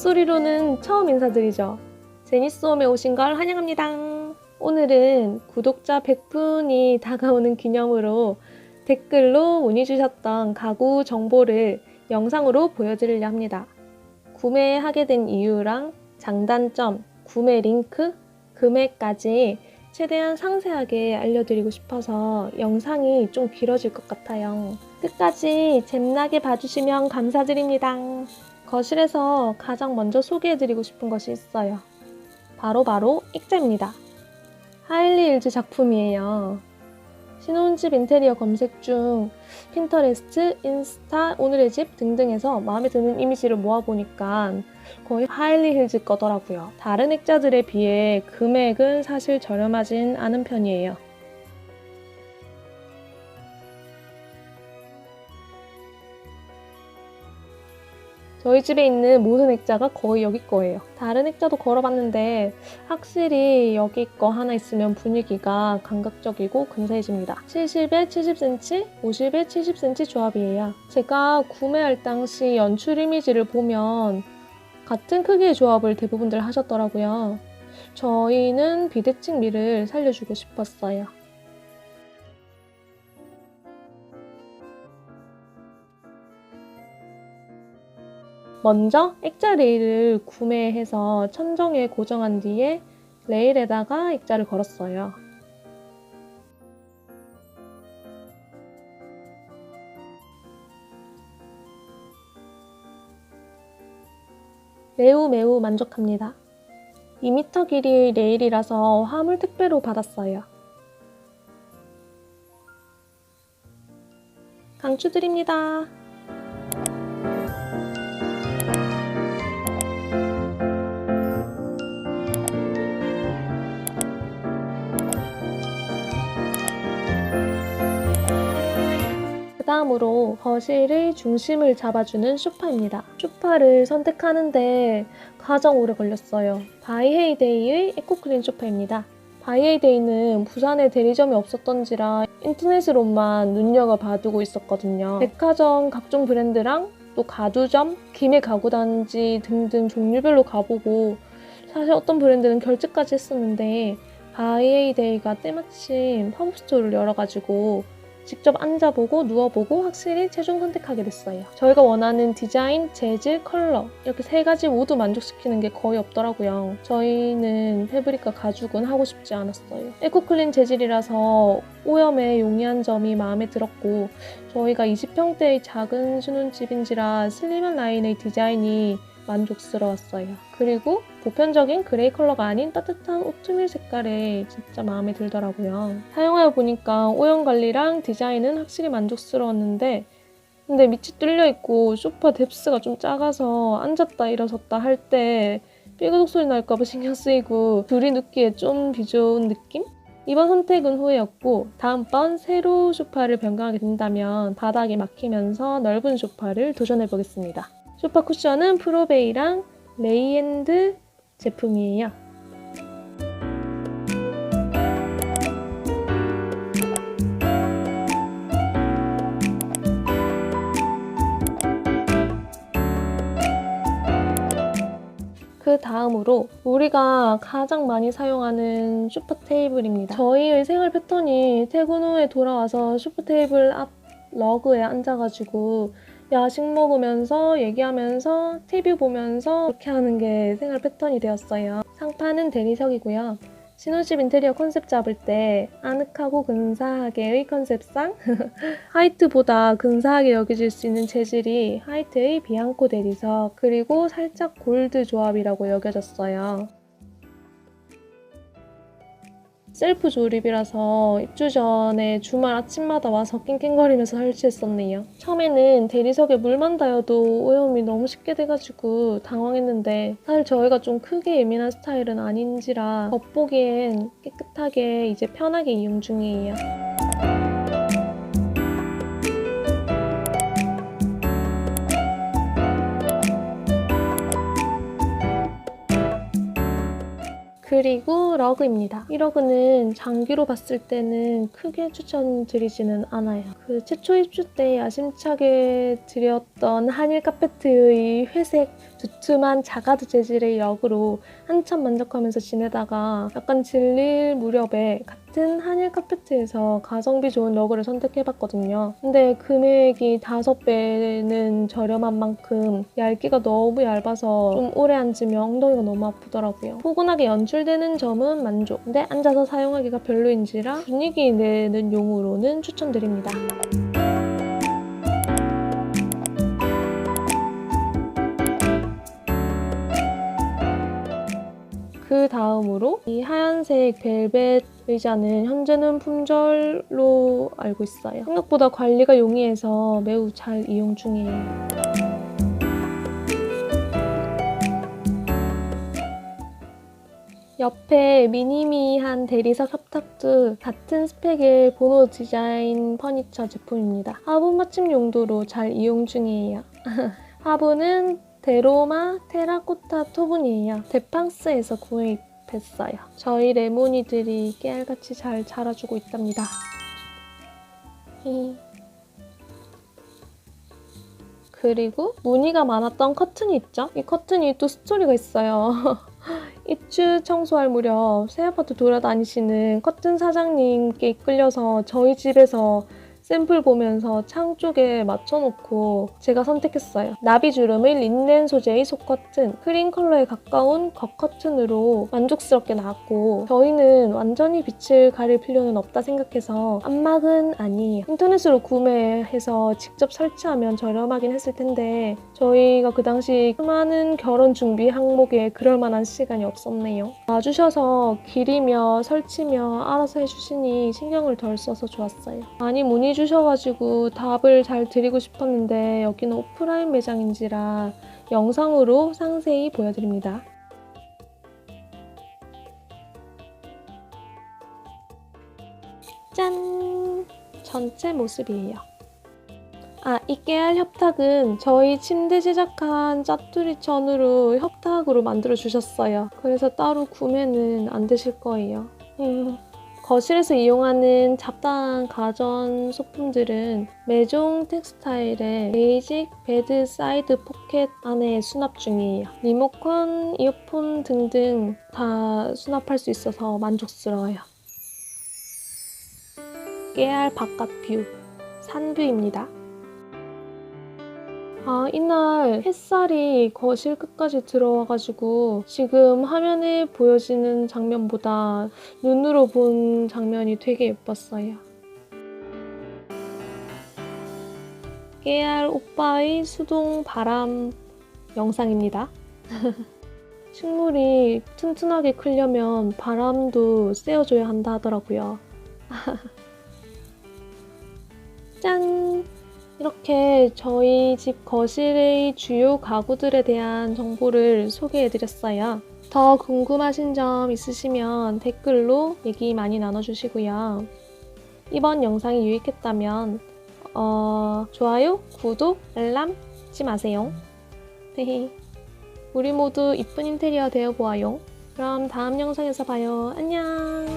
목소리로는 처음 인사드리죠. 제니스홈에 오신 걸 환영합니다. 오늘은 구독자 100분이 다가오는 기념으로 댓글로 문의 주셨던 가구 정보를 영상으로 보여드리려 합니다. 구매하게 된 이유랑 장단점, 구매 링크, 금액까지 최대한 상세하게 알려드리고 싶어서 영상이 좀 길어질 것 같아요. 끝까지 잼나게 봐주시면 감사드립니다. 거실에서 가장 먼저 소개해드리고 싶은 것이 있어요. 바로 액자입니다. 하일리 힐즈 작품이에요. 신혼집 인테리어 검색 중 핀터레스트, 인스타, 오늘의 집 등등에서 마음에 드는 이미지를 모아보니까 거의 하일리 힐즈 거더라고요. 다른 액자들에 비해 금액은 사실 저렴하진 않은 편이에요. 저희 집에 있는 모든 액자가 거의 여기 거예요. 다른 액자도 걸어봤는데 확실히 여기 거 하나 있으면 분위기가 감각적이고 근사해집니다. 70에 70cm, 50에 70cm 조합이에요. 제가 구매할 당시 연출 이미지를 보면 같은 크기의 조합을 대부분들 하셨더라고요. 저희는 비대칭 미를 살려주고 싶었어요. 먼저 액자 레일을 구매해서 천정에 고정한 뒤에 레일에다가 액자를 걸었어요. 매우 만족합니다. 2m 길이 레일이라서 화물 택배로 받았어요. 강추드립니다. 다음으로 거실의 중심을 잡아주는 소파입니다. 소파를 선택하는데 가장 오래 걸렸어요. 바이헤이데이의 에코클린 소파입니다. 바이헤이데이는 부산에 대리점이 없었던지라 인터넷으로만 눈여겨봐두고 있었거든요. 백화점 각종 브랜드랑 또 가두점, 김해 가구단지 등등 종류별로 가보고 사실 어떤 브랜드는 결제까지 했었는데 바이헤이데이가 때마침 팝업스토어를 열어가지고 직접 앉아보고 누워보고 확실히 최종 선택하게 됐어요. 저희가 원하는 디자인, 재질, 컬러 이렇게 세 가지 모두 만족시키는 게 거의 없더라고요. 저희는 패브릭과 가죽은 하고 싶지 않았어요. 에코클린 재질이라서 오염에 용이한 점이 마음에 들었고 저희가 20평대의 작은 신혼집인지라 슬림한 라인의 디자인이 만족스러웠어요. 그리고 보편적인 그레이 컬러가 아닌 따뜻한 오트밀 색깔에 진짜 마음에 들더라고요. 사용하여 보니까 오염 관리랑 디자인은 확실히 만족스러웠는데 근데 밑이 뚫려있고 소파 뎁스가 좀 작아서 앉았다 일어섰다 할 때 삐그덕 소리 날까봐 신경 쓰이고 둘이 눕기에 좀 비좁은 느낌? 이번 선택은 후회였고 다음번 새로 소파를 변경하게 된다면 바닥이 막히면서 넓은 소파를 도전해보겠습니다. 소파 쿠션은 프로베이랑 레이엔드 제품이에요. 그 다음으로 우리가 가장 많이 사용하는 소파 테이블입니다. 저희의 생활 패턴이 퇴근 후에 돌아와서 소파 테이블 앞 러그에 앉아가지고 야식 먹으면서 얘기하면서 TV 보면서 이렇게 하는 게 생활 패턴이 되었어요. 상판은 대리석이고요. 신혼집 인테리어 컨셉 잡을 때 아늑하고 근사하게의 컨셉상 화이트보다 근사하게 여겨질 수 있는 재질이 화이트의 비앙코 대리석 그리고 살짝 골드 조합이라고 여겨졌어요. 셀프 조립이라서 입주 전에 주말 아침마다 와서 낑낑거리면서 설치했었네요. 처음에는 대리석에 물만 닿아도 오염이 너무 쉽게 돼가지고 당황했는데 사실 저희가 좀 크게 예민한 스타일은 아닌지라 겉보기엔 깨끗하게 이제 편하게 이용 중이에요. 그 그리고 러그입니다. 이 러그는 장기로 봤을 때는 크게 추천드리지는 않아요. 그 최초 입주 때 야심차게 드렸던 한일 카페트의 회색 두툼한 자가드 재질의 러그로 한참 만족하면서 지내다가 약간 질릴 무렵에 같은 한일 카페트에서 가성비 좋은 러그를 선택해봤거든요. 근데 금액이 5배는 저렴한 만큼 얇기가 너무 얇아서 좀 오래 앉으면 엉덩이가 너무 아프더라고요. 포근하게 연출되는 점은 만족. 근데 앉아서 사용하기가 별로인지라 분위기 내는 용으로는 추천드립니다. 그 다음으로 이 하얀색 벨벳 의자는 현재는 품절로 알고 있어요. 생각보다 관리가 용이해서 매우 잘 이용 중이에요. 옆에 미니미한 대리석 협탁도 같은 스펙의 보노 디자인 퍼니처 제품입니다. 화분 받침 용도로 잘 이용 중이에요. 화분은 데로마 테라코타 토분이에요. 데팡스에서 구입했어요. 저희 레모니들이 깨알같이 잘 자라주고 있답니다. 그리고 무늬가 많았던 커튼이 있죠? 이 커튼이 또 스토리가 있어요. 입주 청소할 무렵 새 아파트 돌아다니시는 커튼 사장님께 이끌려서 저희 집에서 샘플 보면서 창 쪽에 맞춰놓고 제가 선택했어요. 나비주름의 린넨 소재의 속커튼, 크림 컬러에 가까운 겉커튼으로 만족스럽게 나왔고 저희는 완전히 빛을 가릴 필요는 없다 생각해서 안막은 아니에요. 인터넷으로 구매해서 직접 설치하면 저렴하긴 했을 텐데 저희가 그 당시 수많은 결혼 준비 항목에 그럴 만한 시간이 없었네요. 와주셔서 길이며 설치며 알아서 해주시니 신경을 덜 써서 좋았어요. 많이 문의 주셔가지고 답을 잘 드리고 싶었는데 여기는 오프라인 매장인지라 영상으로 상세히 보여드립니다. 짠! 전체 모습이에요. 이 깨알 협탁은 저희 침대 제작한 짜투리 천으로 협탁으로 만들어 주셨어요. 그래서 따로 구매는 안 되실 거예요. 거실에서 이용하는 잡다한 가전 소품들은 메종 텍스타일의 베이직 베드 사이드 포켓 안에 수납 중이에요. 리모컨, 이어폰 등등 다 수납할 수 있어서 만족스러워요. 깨알 바깥 뷰, 산뷰입니다. 이날 햇살이 거실 끝까지 들어와가지고 지금 화면에 보여지는 장면보다 눈으로 본 장면이 되게 예뻤어요. 깨알 오빠의 수동 바람 영상입니다. 식물이 튼튼하게 크려면 바람도 쐬어줘야 한다 하더라고요. 짠! 이렇게 저희 집 거실의 주요 가구들에 대한 정보를 소개해드렸어요. 더 궁금하신 점 있으시면 댓글로 얘기 많이 나눠주시고요. 이번 영상이 유익했다면 좋아요, 구독, 알람 잊지 마세요. 우리 모두 이쁜 인테리어 되어보아요. 그럼 다음 영상에서 봐요. 안녕!